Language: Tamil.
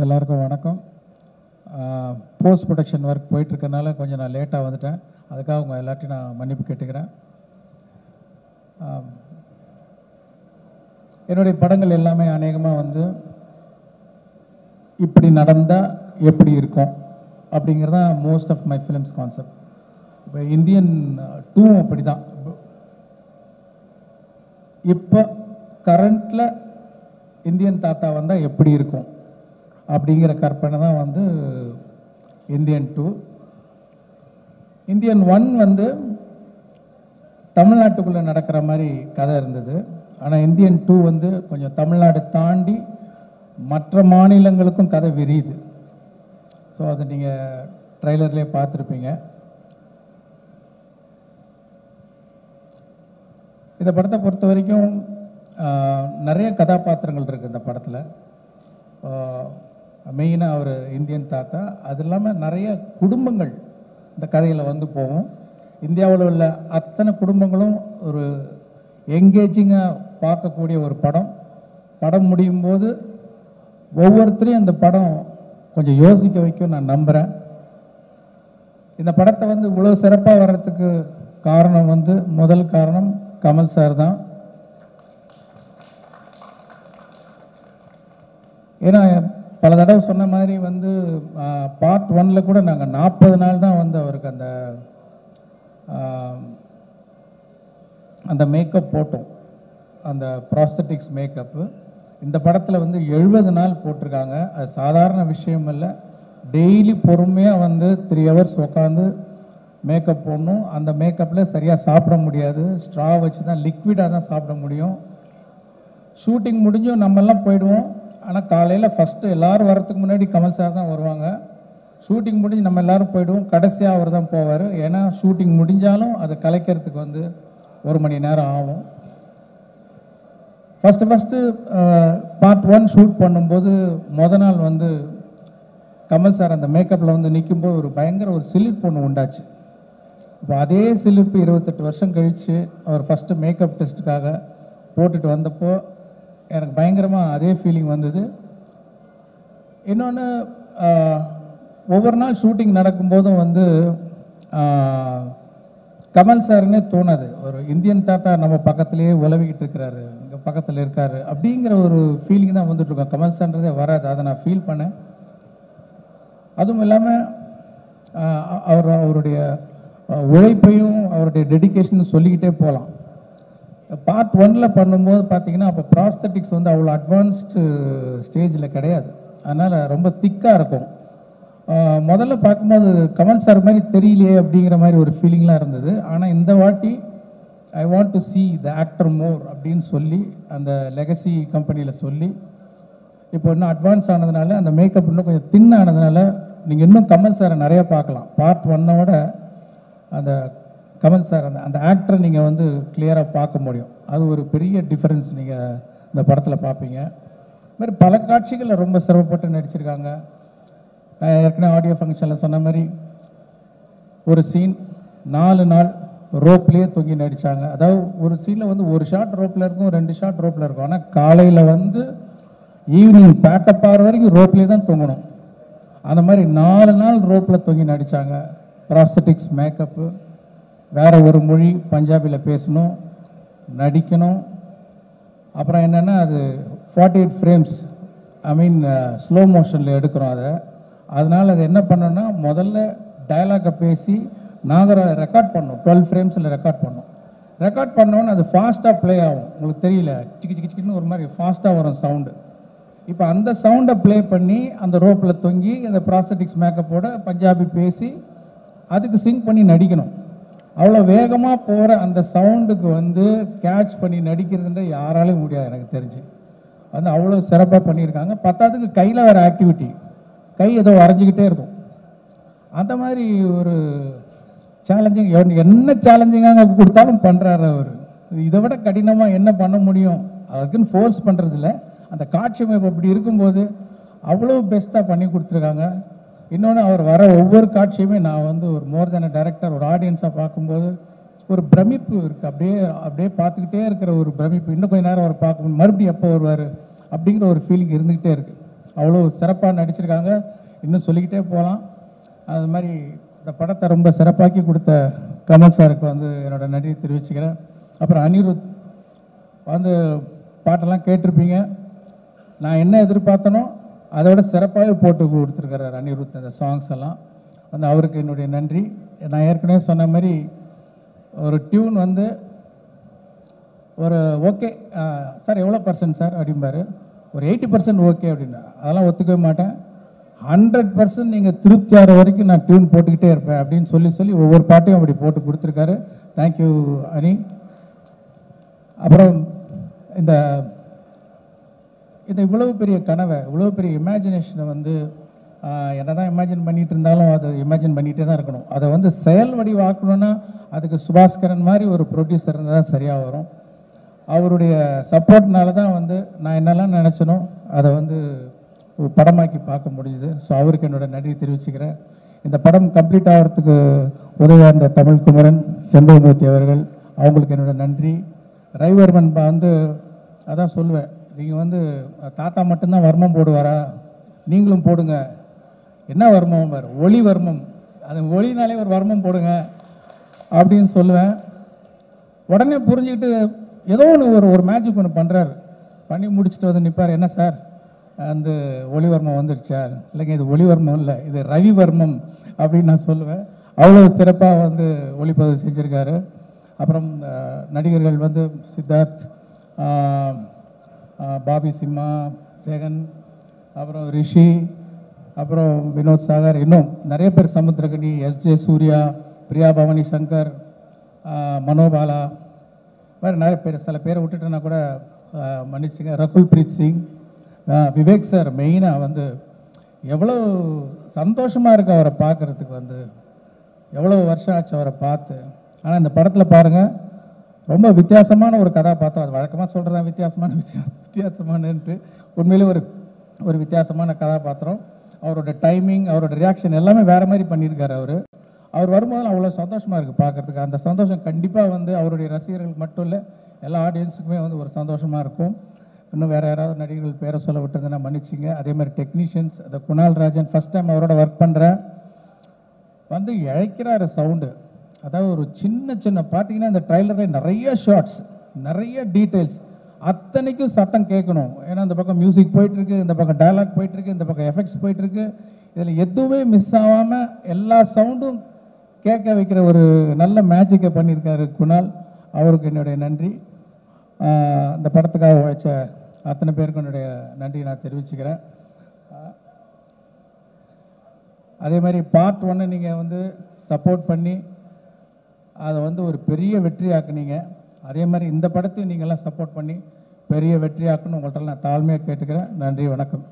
எல்லாருக்கும் வணக்கம். போஸ்ட் ப்ரொடக்ஷன் ஒர்க் போயிட்டுருக்கனால கொஞ்சம் நான் லேட்டாக வந்துட்டேன். அதுக்காக உங்கள் எல்லாத்தையும் நான் மன்னிப்பு கேட்டுக்கிறேன். என்னுடைய படங்கள் எல்லாமே அநேகமாக வந்து இப்படி நடந்தால் எப்படி இருக்கும் அப்படிங்கிறது தான் most of my films concept. இப்போ இந்தியன் 2 அப்படி தான். இப்போ கரண்டில் இந்தியன் தாத்தா வந்தால் எப்படி இருக்கும் அப்படிங்கிற கற்பனை தான் வந்து இந்தியன் 2. இந்தியன் 1 வந்து தமிழ்நாட்டுக்குள்ளே நடக்கிற மாதிரி கதை இருந்தது. ஆனால் இந்தியன் 2 வந்து கொஞ்சம் தமிழ்நாடு தாண்டி மற்ற மாநிலங்களுக்கும் கதை விரியுது. ஸோ அதை நீங்கள் ட்ரைலர்லேயே பார்த்துருப்பீங்க. இந்த படத்தை பொறுத்த வரைக்கும் நிறைய கதாபாத்திரங்கள் இருக்குது இந்த படத்தில். மெயினாக அவர் இந்தியன் தாத்தா, அது இல்லாமல் நிறைய குடும்பங்கள் இந்த கதையில் வந்து போகும். இந்தியாவில் உள்ள அத்தனை குடும்பங்களும் ஒரு எங்கேஜிங்காக பார்க்கக்கூடிய ஒரு படம். படம் முடியும் போது ஒவ்வொருத்தரையும் இந்த படம் கொஞ்சம் யோசிக்க வைக்கும் நான் நம்புகிறேன். இந்த படத்தை வந்து இவ்வளோ சிறப்பாக வர்றதுக்கு காரணம் வந்து முதல் காரணம் கமல் சார் தான். ஏன்னா பல தடவை சொன்ன மாதிரி வந்து பார்ட் 1ல் கூட நாங்கள் 40 நாள் தான் வந்து அவருக்கு அந்த மேக்கப் போட்டோம், அந்த ப்ராஸ்தட்டிக்ஸ் மேக்கப்பு. இந்த படத்தில் வந்து 70 நாள் போட்டிருக்காங்க. அது சாதாரண விஷயம் இல்லை. டெய்லி பொறுமையாக வந்து 3 ஹவர்ஸ் உட்காந்து மேக்கப் போடணும். அந்த மேக்கப்பில் சரியாக சாப்பிட முடியாது. ஸ்ட்ரா வச்சு தான், லிக்விடாக தான் சாப்பிட முடியும். ஷூட்டிங் முடிஞ்சும் நம்மெல்லாம் போயிடுவோம். ஆனால் காலையில் ஃபஸ்ட்டு எல்லோரும் வரத்துக்கு முன்னாடி கமல் சார் தான் வருவாங்க. ஷூட்டிங் முடிஞ்சு நம்ம எல்லோரும் போயிடுவோம். கடைசியாக அவர் தான் போவார். ஏன்னா ஷூட்டிங் முடிஞ்சாலும் அதை கலைக்கிறதுக்கு வந்து 1 மணி நேரம் ஆகும். ஃபஸ்ட்டு பார்ட் 1 ஷூட் பண்ணும்போது நாள் வந்து கமல் சார் அந்த மேக்கப்பில் வந்து நிற்கும்போது ஒரு பயங்கர ஒரு சிலிர்ப்பு ஒன்று உண்டாச்சு. இப்போ அதே சிலிர்ப்பு 28 வருஷம் கழித்து அவர் ஃபஸ்ட்டு மேக்கப் டெஸ்ட்டுக்காக போட்டுட்டு வந்தப்போ எனக்கு பயங்கரமாக அதே ஃபீலிங் வந்தது. இன்னொன்று, ஒவ்வொரு நாள் ஷூட்டிங் நடக்கும்போதும் வந்து கமல் சார்னே தோணாது. ஒரு இந்தியன் தாத்தா நம்ம பக்கத்துலேயே உலவிக்கிட்டு இருக்கிறாரு, இங்கே பக்கத்தில் இருக்கார் அப்படிங்கிற ஒரு ஃபீலிங் தான் வந்துட்டுருக்கோம். கமல் சார்ன்றதே வராது. அதை நான் ஃபீல் பண்ணேன். அதுவும் இல்லாமல் அவருடைய உழைப்பையும் அவருடைய டெடிக்கேஷன் சொல்லிக்கிட்டே போகலாம். பார்ட் 1ல் பண்ணும்போது பார்த்தீங்கன்னா அப்போ ப்ராஸ்தட்டிக்ஸ் வந்து அவ்வளோ அட்வான்ஸ்டு ஸ்டேஜில் கிடையாது. அதனால் ரொம்ப திக்காக இருக்கும். முதல்ல பார்க்கும்போது கமல் சார் மாதிரி தெரியலையே அப்படிங்கிற மாதிரி ஒரு ஃபீலிங்லாம் இருந்தது. ஆனால் இந்த வாட்டி I want to see the actor more அப்படின்னு சொல்லி அந்த லெகசி கம்பெனியில் சொல்லி இப்போ இன்னும் அட்வான்ஸ் ஆனதுனால, அந்த மேக்கப் இன்னும் கொஞ்சம் தின் ஆனதுனால நீங்கள் இன்னும் கமல் சாரை நிறையா பார்க்கலாம். பார்ட் 1ஓட அந்த கமல் சார் அந்த ஆக்டரை நீங்கள் வந்து கிளியராக பார்க்க முடியும். அது ஒரு பெரிய டிஃப்ரென்ஸ் நீங்கள் இந்த படத்தில் பார்ப்பீங்க. இது மாதிரி பல காட்சிகளில் ரொம்ப சிரமப்பட்டு நடிச்சிருக்காங்க. நான் ஏற்கனவே ஆடியோ ஃபங்க்ஷனில் சொன்ன மாதிரி ஒரு சீன் 4 நாள் ரோப்லேயே தொங்கி நடித்தாங்க. அதாவது ஒரு சீனில் வந்து ஒரு ஷாட் ரோப்பில் இருக்கும், 2 ஷாட் ரோப்பில் இருக்கும். ஆனால் காலையில் வந்து ஈவினிங் பேக்கப் ஆகிற வரைக்கும் ரோப்லேயே தான் தொங்கணும். அந்த மாதிரி 4 நாள் ரோப்பில் தொங்கி நடித்தாங்க. ப்ராஸ்தட்டிக்ஸ் மேக்கப்பு, வேறு ஒரு மொழி பஞ்சாபியில் பேசணும், நடிக்கணும். அப்புறம் என்னென்னா அது 48 ஃப்ரேம்ஸ், ஐ மீன் ஸ்லோ மோஷனில் எடுக்கிறோம் அதை. அதனால் அது என்ன பண்ணோன்னா முதல்ல டயலாகை பேசி நாங்கள் ரெக்கார்ட் பண்ணோம். 12 ஃப்ரேம்ஸில் ரெக்கார்ட் பண்ணோம். ரெக்கார்ட் பண்ணோன்னு அது ஃபாஸ்ட்டாக ப்ளே ஆகும். உங்களுக்கு தெரியல, சிக்கி சிக்கி சிக்கின்னு ஒரு மாதிரி ஃபாஸ்ட்டாக வரும் சவுண்டு. இப்போ அந்த சவுண்டை ப்ளே பண்ணி அந்த ரோப்பில் தொங்கி அந்த ப்ராஸ்தட்டிக்ஸ் மேக்கப்போட பஞ்சாபி பேசி அதுக்கு சிங்க் பண்ணி நடிக்கணும். அவ்வளோ வேகமாக போகிற அந்த சவுண்டுக்கு வந்து கேட்ச் பண்ணி நடிக்கிறதுன்ற யாராலையும் முடியாது எனக்கு தெரிஞ்சு. வந்து அவ்வளோ சிறப்பாக பண்ணியிருக்காங்க. பத்தாவதுக்கு கையில் வேறு ஆக்டிவிட்டி, கை ஏதோ வரைஞ்சிக்கிட்டே இருக்கும். அந்த மாதிரி ஒரு சேலஞ்சிங், என்ன சேலஞ்சிங்காக கொடுத்தாலும் பண்ணுறாரு அவர். இதை விட கடினமாக என்ன பண்ண முடியும், அதுக்குன்னு ஃபோர்ஸ் பண்ணுறதில்ல. அந்த காட்சி அமைப்பு அப்படி இருக்கும்போது அவ்வளோ பெஸ்ட்டாக பண்ணி கொடுத்துருக்காங்க. இன்னொன்று, அவர் வர ஒவ்வொரு காட்சியுமே நான் வந்து ஒரு மோர் தென் டைரக்டர், ஒரு ஆடியன்ஸாக பார்க்கும்போது ஒரு பிரமிப்பு இருக்குது. அப்படியே பார்த்துக்கிட்டே இருக்கிற ஒரு பிரமிப்பு. இன்னும் கொஞ்சம் நேரம் அவர் பார்க்கணும், மறுபடியும் எப்போ வருவார் அப்படிங்கிற ஒரு ஃபீலிங் இருந்துக்கிட்டே இருக்குது. அவ்வளோ சிறப்பாக நடிச்சிருக்காங்க. இன்னும் சொல்லிக்கிட்டே போகலாம். அது மாதிரி இந்த படத்தை ரொம்ப சிறப்பாக்கி கொடுத்த கமல் சாருக்கு வந்து என்னோடய நன்றியை தெரிவிச்சுக்கிறேன். அப்புறம் அனிருத் வந்து பாட்டெல்லாம் கேட்டிருப்பீங்க. நான் என்ன எதிர்பார்த்தனோ அதோட சிறப்பாகவே போட்டு கொடுத்துருக்கிறார் அனிருத். அந்த சாங்ஸ் எல்லாம் வந்து அவருக்கு என்னுடைய நன்றி. நான் ஏற்கனவே சொன்ன மாதிரி ஒரு டியூன் வந்து ஒரு ஓகே சார் எவ்வளோ பர்சன்ட் சார் அப்படிம்பாரு. ஒரு 80% ஓகே அப்படின்னா அதெல்லாம் ஒத்துக்கவே மாட்டேன். 100% நீங்கள் திருப்தி ஆகிற வரைக்கும் நான் டியூன் போட்டுக்கிட்டே இருப்பேன் அப்படின்னு சொல்லி ஒவ்வொரு பாட்டையும் அப்படி போட்டு கொடுத்துருக்காரு. தேங்க்யூ அனி. அப்புறம் இந்த இவ்வளவு பெரிய கனவை, இவ்வளோ பெரிய இமேஜினேஷனை வந்து என்ன தான் இமேஜின் பண்ணிகிட்டு இருந்தாலும் அதை இமேஜின் பண்ணிகிட்டே தான் இருக்கணும். அதை வந்து செயல் வடிவாக்கணுன்னா அதுக்கு சுபாஸ்கரன் மாதிரி ஒரு ப்ரொடியூசர் இருந்தால் தான் சரியாக வரும். அவருடைய சப்போர்ட்னால தான் வந்து நான் என்னெல்லாம் நினச்சனோ அதை வந்து படமாக்கி பார்க்க முடியுது. ஸோ அவருக்கு என்னோடய நன்றி தெரிவிச்சுக்கிறேன். இந்த படம் கம்ப்ளீட் ஆகிறதுக்கு உதவியாக இருந்த தமிழ்குமரன், செந்தமூர்த்தி அவர்கள், அவங்களுக்கு என்னோடய நன்றி. ரவிவர்மன் வந்து அதான் சொல்லுவேன், நீங்கள் வந்து தாத்தா மட்டும்தான் வர்மம் போடுவாரா, நீங்களும் போடுங்க. என்ன வர்மம் பார், ஒளி வர்மம், அது ஒளினாலே ஒரு வர்மம் போடுங்க அப்படின்னு சொல்லுவேன். உடனே புரிஞ்சுக்கிட்டு ஏதோ ஒரு மேஜிக் ஒன்று பண்ணுறாரு. பண்ணி முடிச்சுட்டு வந்து நிற்பார். என்ன சார் அந்த ஒளிவர்மம் வந்துடுச்சா? இல்லைங்க, இது ஒளிவர்மம் இல்லை, இது ரவிவர்மம் அப்படின்னு நான் சொல்லுவேன். அவ்வளோ சிறப்பாக வந்து ஒளிப்பதிவு செஞ்சுருக்காரு. அப்புறம் நடிகர்கள் வந்து சித்தார்த், பாபி சிம்மா, ஜெகன், அப்புறம் ரிஷி, அப்புறம் வினோத் சாகர், இன்னும் நிறைய பேர், சமுத்திரகனி, எஸ்ஜே சூர்யா, பிரியா பவானி சங்கர், மனோபாலா, வேறு நிறைய பேர். சில பேரை விட்டுட்டுனா கூட மன்னிச்சுங்க. ரகுல் பிரீத் சிங், விவேக் சார் மெயினாக வந்து எவ்வளோ சந்தோஷமாக இருக்குது அவரை பார்க்குறதுக்கு. வந்து எவ்வளோ வருஷம் ஆச்சு அவரை பார்த்து. ஆனால் இந்த படத்தில் பாருங்கள், ரொம்ப வித்தியாசமான ஒரு கதாபாத்திரம். அது வழக்கமாக சொல்கிறதா வித்தியாசமானன்ட்டு, உண்மையிலே ஒரு வித்தியாசமான கதாபாத்திரம். அவரோட டைமிங், அவரோட ரியாக்ஷன் எல்லாமே வேறு மாதிரி பண்ணியிருக்காரு. அவர் வரும்போது அவ்வளோ சந்தோஷமாக இருக்குது பார்க்குறதுக்கு. அந்த சந்தோஷம் கண்டிப்பாக வந்து அவருடைய ரசிகர்களுக்கு மட்டும் இல்லை, எல்லா ஆடியன்ஸுக்குமே வந்து ஒரு சந்தோஷமாக இருக்கும். இன்னும் வேறு யாராவது நடிகர்கள் பேரை சொல்ல விட்டுருந்தேன்னா மன்னிச்சிங்க. அதே மாதிரி டெக்னீஷியன்ஸ், அந்த குணால் ராஜன், ஃபஸ்ட் டைம் அவரோட ஒர்க் பண்ணுறேன். வந்து இழைக்கிறாரு சவுண்டு. அதாவது ஒரு சின்ன பார்த்தீங்கன்னா இந்த ட்ரைலரில் நிறைய ஷார்ட்ஸ், நிறைய டீட்டெயில்ஸ், அத்தனைக்கும் சத்தம் கேட்கணும். ஏன்னா இந்த பக்கம் மியூசிக் போயிட்டுருக்கு, இந்த பக்கம் டயலாக் போயிட்டுருக்கு, இந்த பக்கம் எஃபெக்ட்ஸ் போயிட்டுருக்கு. இதில் எதுவுமே மிஸ் ஆகாமல் எல்லா சவுண்டும் கேட்க வைக்கிற ஒரு நல்ல மேஜிக்கை பண்ணியிருக்காரு குணால். அவருக்கு என்னுடைய நன்றி. இந்த படத்துக்காக உழைச்ச அத்தனை பேருக்கும் என்னுடைய நன்றி நான் தெரிவிச்சுக்கிறேன். அதே மாதிரி பார்ட் 1 நீங்கள் வந்து சப்போர்ட் பண்ணி அதை வந்து ஒரு பெரிய வெற்றியாக்குனீங்க. அதே மாதிரி இந்த படத்தையும் நீங்கள்லாம் சப்போர்ட் பண்ணி பெரிய வெற்றியாக்குன்னு உங்கள்கிட்ட நான் தாழ்மையாக கேட்டுக்கிறேன். நன்றி, வணக்கம்.